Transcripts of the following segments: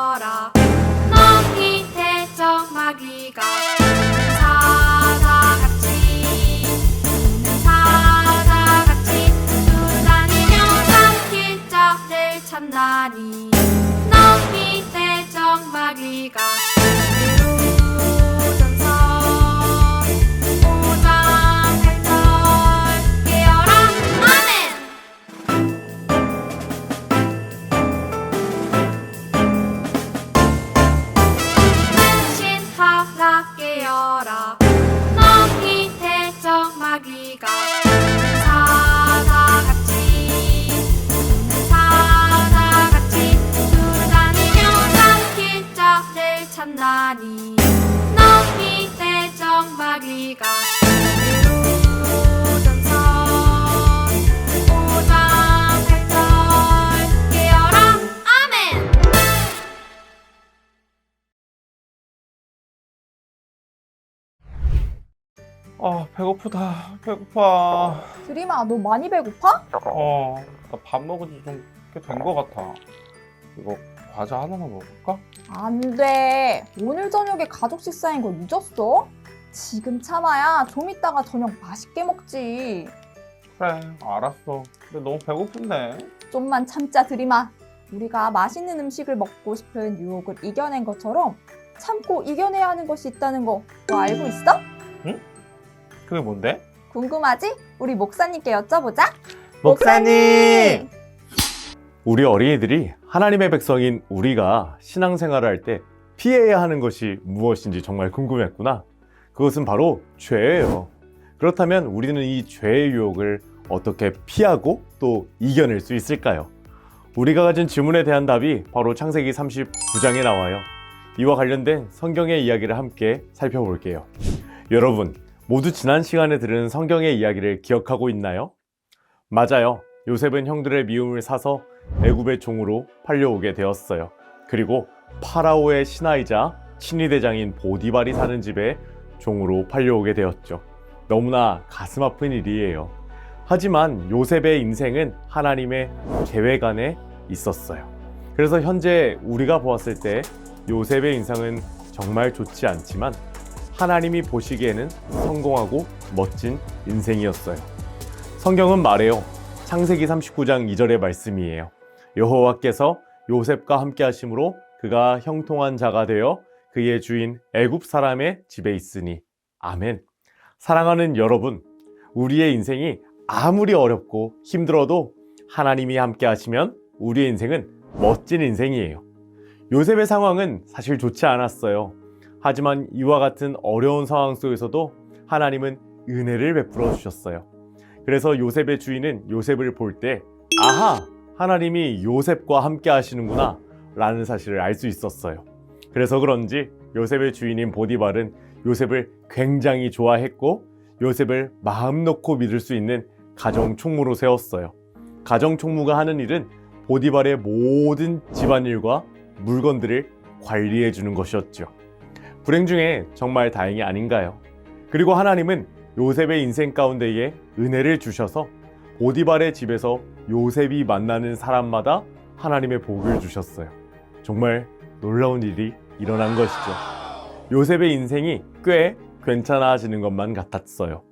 깨어라. 너희 대적마귀가 사자같이 쫓아다니며 삼킬 자를 찾나니. 너희 대적마귀가 베드로전서 5장 8절 깨어라. 아멘. 맹신하라 깨어라. 너희 대적마귀가 사자같이 쫓아다니며 삼킬 자를 찾나니. 너희 대적마귀가 베드로전서 5장 8절 깨어라. 아멘. 배고프다. 배고파. 드림아, 너 많이 배고파? 나 밥 먹은 지 좀 꽤 된 것 같아. 이거 과자 하나만 먹을까? 안 돼. 오늘 저녁에 가족 식사인 거 잊었어? 지금 참아야 좀 이따가 저녁 맛있게 먹지. 그래, 알았어. 근데 너무 배고픈데. 좀만 참자, 드림아. 우리가 맛있는 음식을 먹고 싶은 유혹을 이겨낸 것처럼 참고 이겨내야 하는 것이 있다는 거 너 알고 있어? 그게 뭔데? 궁금하지? 우리 목사님께 여쭤보자. 목사님! 우리 어린이들이 하나님의 백성인 우리가 신앙생활을 할 때 피해야 하는 것이 무엇인지 정말 궁금했구나. 그것은 바로 죄예요. 그렇다면 우리는 이 죄의 유혹을 어떻게 피하고 또 이겨낼 수 있을까요? 우리가 가진 질문에 대한 답이 바로 창세기 39장에 나와요. 이와 관련된 성경의 이야기를 함께 살펴볼게요. 여러분, 모두 지난 시간에 들은 성경의 이야기를 기억하고 있나요? 맞아요. 요셉은 형들의 미움을 사서 애굽의 종으로 팔려오게 되었어요. 그리고 파라오의 신하이자 친위대장인 보디발이 사는 집에 종으로 팔려오게 되었죠. 너무나 가슴 아픈 일이에요. 하지만 요셉의 인생은 하나님의 계획 안에 있었어요. 그래서 현재 우리가 보았을 때 요셉의 인생은 정말 좋지 않지만 하나님이 보시기에는 성공하고 멋진 인생이었어요. 성경은 말해요. 창세기 39장 2절의 말씀이에요. 여호와께서 요셉과 함께 하심으로 그가 형통한 자가 되어 그의 주인 애굽 사람의 집에 있으니. 아멘. 사랑하는 여러분, 우리의 인생이 아무리 어렵고 힘들어도 하나님이 함께 하시면 우리의 인생은 멋진 인생이에요. 요셉의 상황은 사실 좋지 않았어요. 하지만 이와 같은 어려운 상황 속에서도 하나님은 은혜를 베풀어 주셨어요. 그래서 요셉의 주인은 요셉을 볼 때 아하! 하나님이 요셉과 함께 하시는구나 라는 사실을 알 수 있었어요. 그래서 그런지 요셉의 주인인 보디발은 요셉을 굉장히 좋아했고 요셉을 마음 놓고 믿을 수 있는 가정 총무로 세웠어요. 가정 총무가 하는 일은 보디발의 모든 집안일과 물건들을 관리해 주는 것이었죠. 불행 중에 정말 다행이 아닌가요? 그리고 하나님은 요셉의 인생 가운데에 은혜를 주셔서 보디발의 집에서 요셉이 만나는 사람마다 하나님의 복을 주셨어요. 정말 놀라운 일이 일어난 것이죠. 요셉의 인생이 꽤 괜찮아지는 것만 같았어요.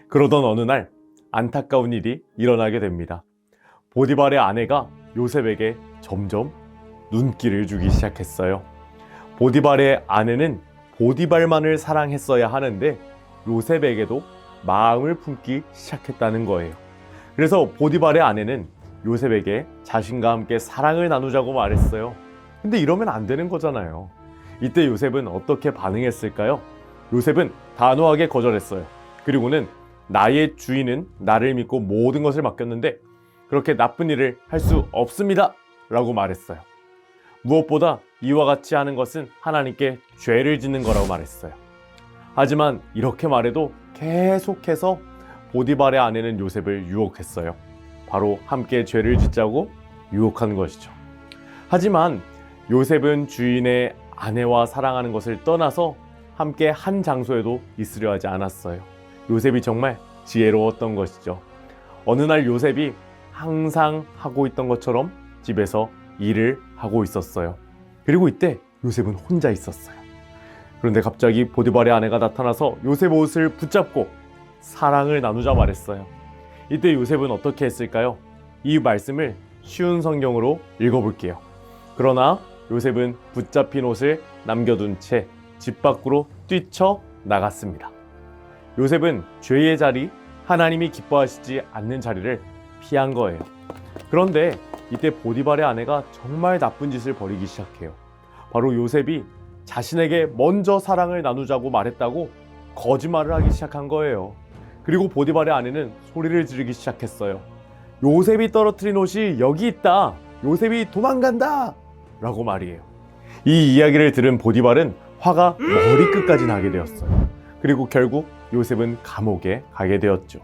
그러던 어느 날 안타까운 일이 일어나게 됩니다. 보디발의 아내가 요셉에게 점점 눈길을 주기 시작했어요. 보디발의 아내는 보디발만을 사랑했어야 하는데 요셉에게도 마음을 품기 시작했다는 거예요. 그래서 보디발의 아내는 요셉에게 자신과 함께 사랑을 나누자고 말했어요. 근데 이러면 안 되는 거잖아요. 이때 요셉은 어떻게 반응했을까요? 요셉은 단호하게 거절했어요. 그리고는 나의 주인은 나를 믿고 모든 것을 맡겼는데 그렇게 나쁜 일을 할 수 없습니다 라고 말했어요. 무엇보다 이와 같이 하는 것은 하나님께 죄를 짓는 거라고 말했어요. 하지만 이렇게 말해도 계속해서 보디발의 아내는 요셉을 유혹했어요. 바로 함께 죄를 짓자고 유혹한 것이죠. 하지만 요셉은 주인의 아내와 사랑하는 것을 떠나서 함께 한 장소에도 있으려 하지 않았어요. 요셉이 정말 지혜로웠던 것이죠. 어느 날 요셉이 항상 하고 있던 것처럼 집에서 일을 하고 있었어요. 그리고 이때 요셉은 혼자 있었어요. 그런데 갑자기 보디발의 아내가 나타나서 요셉 옷을 붙잡고 사랑을 나누자 말했어요. 이때 요셉은 어떻게 했을까요? 이 말씀을 쉬운 성경으로 읽어볼게요. 그러나 요셉은 붙잡힌 옷을 남겨둔 채 집 밖으로 뛰쳐 나갔습니다. 요셉은 죄의 자리, 하나님이 기뻐하시지 않는 자리를 피한 거예요. 그런데 이때 보디발의 아내가 정말 나쁜 짓을 벌이기 시작해요. 바로 요셉이 자신에게 먼저 사랑을 나누자고 말했다고 거짓말을 하기 시작한 거예요. 그리고 보디발의 아내는 소리를 지르기 시작했어요. 요셉이 떨어뜨린 옷이 여기 있다. 요셉이 도망간다. 라고 말이에요. 이 이야기를 들은 보디발은 화가 머리끝까지 나게 되었어요. 그리고 결국 요셉은 감옥에 가게 되었죠.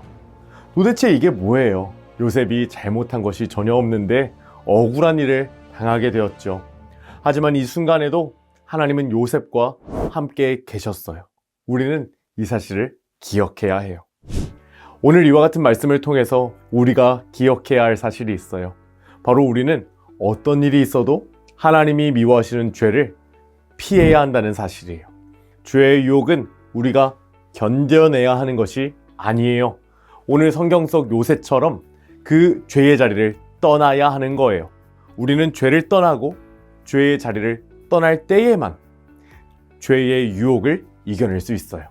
도대체 이게 뭐예요? 요셉이 잘못한 것이 전혀 없는데 억울한 일을 당하게 되었죠. 하지만 이 순간에도 하나님은 요셉과 함께 계셨어요. 우리는 이 사실을 기억해야 해요. 오늘 이와 같은 말씀을 통해서 우리가 기억해야 할 사실이 있어요. 바로 우리는 어떤 일이 있어도 하나님이 미워하시는 죄를 피해야 한다는 사실이에요. 죄의 유혹은 우리가 견뎌내야 하는 것이 아니에요. 오늘 성경 속 요셉처럼 그 죄의 자리를 떠나야 하는 거예요. 우리는 죄를 떠나고 죄의 자리를 떠날 때에만 죄의 유혹을 이겨낼 수 있어요.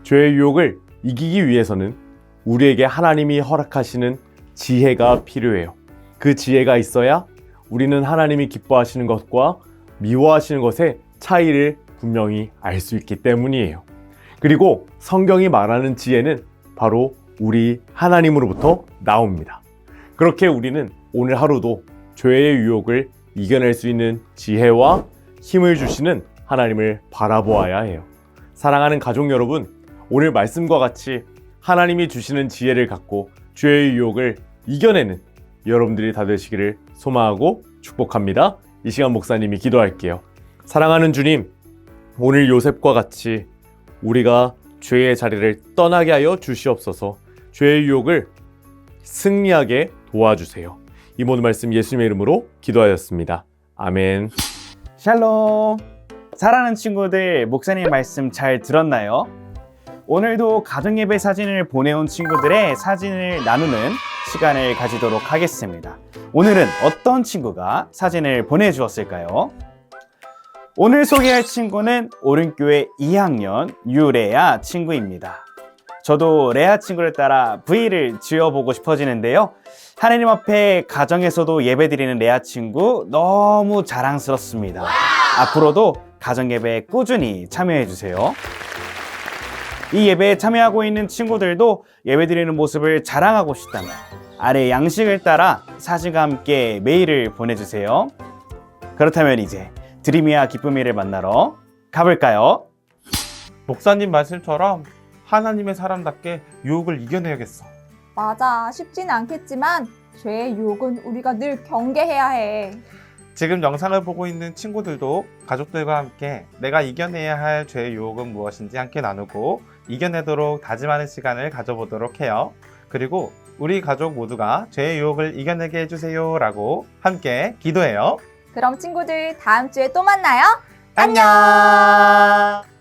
죄의 유혹을 이기기 위해서는 우리에게 하나님이 허락하시는 지혜가 필요해요. 그 지혜가 있어야 우리는 하나님이 기뻐하시는 것과 미워하시는 것의 차이를 분명히 알 수 있기 때문이에요. 그리고 성경이 말하는 지혜는 바로 우리 하나님으로부터 나옵니다. 그렇게 우리는 오늘 하루도 죄의 유혹을 이겨낼 수 있는 지혜와 힘을 주시는 하나님을 바라보아야 해요. 사랑하는 가족 여러분, 오늘 말씀과 같이 하나님이 주시는 지혜를 갖고 죄의 유혹을 이겨내는 여러분들이 다 되시기를 소망하고 축복합니다. 이 시간 목사님이 기도할게요. 사랑하는 주님, 오늘 요셉과 같이 우리가 죄의 자리를 떠나게 하여 주시옵소서. 죄의 유혹을 승리하게 도와주세요. 이 모든 말씀 예수님의 이름으로 기도하였습니다. 아멘. 샬롬. 사랑하는 친구들, 목사님 말씀 잘 들었나요? 오늘도 가정예배 사진을 보내온 친구들의 사진을 나누는 시간을 가지도록 하겠습니다. 오늘은 어떤 친구가 사진을 보내주었을까요? 오늘 소개할 친구는 오른교회 2학년 유레아 친구입니다. 저도 레아 친구를 따라 V를 지어보고 싶어지는데요. 하나님 앞에 가정에서도 예배드리는 레아 친구 너무 자랑스럽습니다. 앞으로도 가정예배에 꾸준히 참여해주세요. 이 예배에 참여하고 있는 친구들도 예배드리는 모습을 자랑하고 싶다면 아래 양식을 따라 사진과 함께 메일을 보내주세요. 그렇다면 이제 드림이와 기쁨이를 만나러 가볼까요? 목사님 말씀처럼 하나님의 사람답게 유혹을 이겨내야겠어. 맞아, 쉽지는 않겠지만 죄의 유혹은 우리가 늘 경계해야 해. 지금 영상을 보고 있는 친구들도 가족들과 함께 내가 이겨내야 할 죄의 유혹은 무엇인지 함께 나누고 이겨내도록 다짐하는 시간을 가져보도록 해요. 그리고 우리 가족 모두가 죄의 유혹을 이겨내게 해주세요 라고 함께 기도해요. 그럼 친구들 다음 주에 또 만나요. 안녕.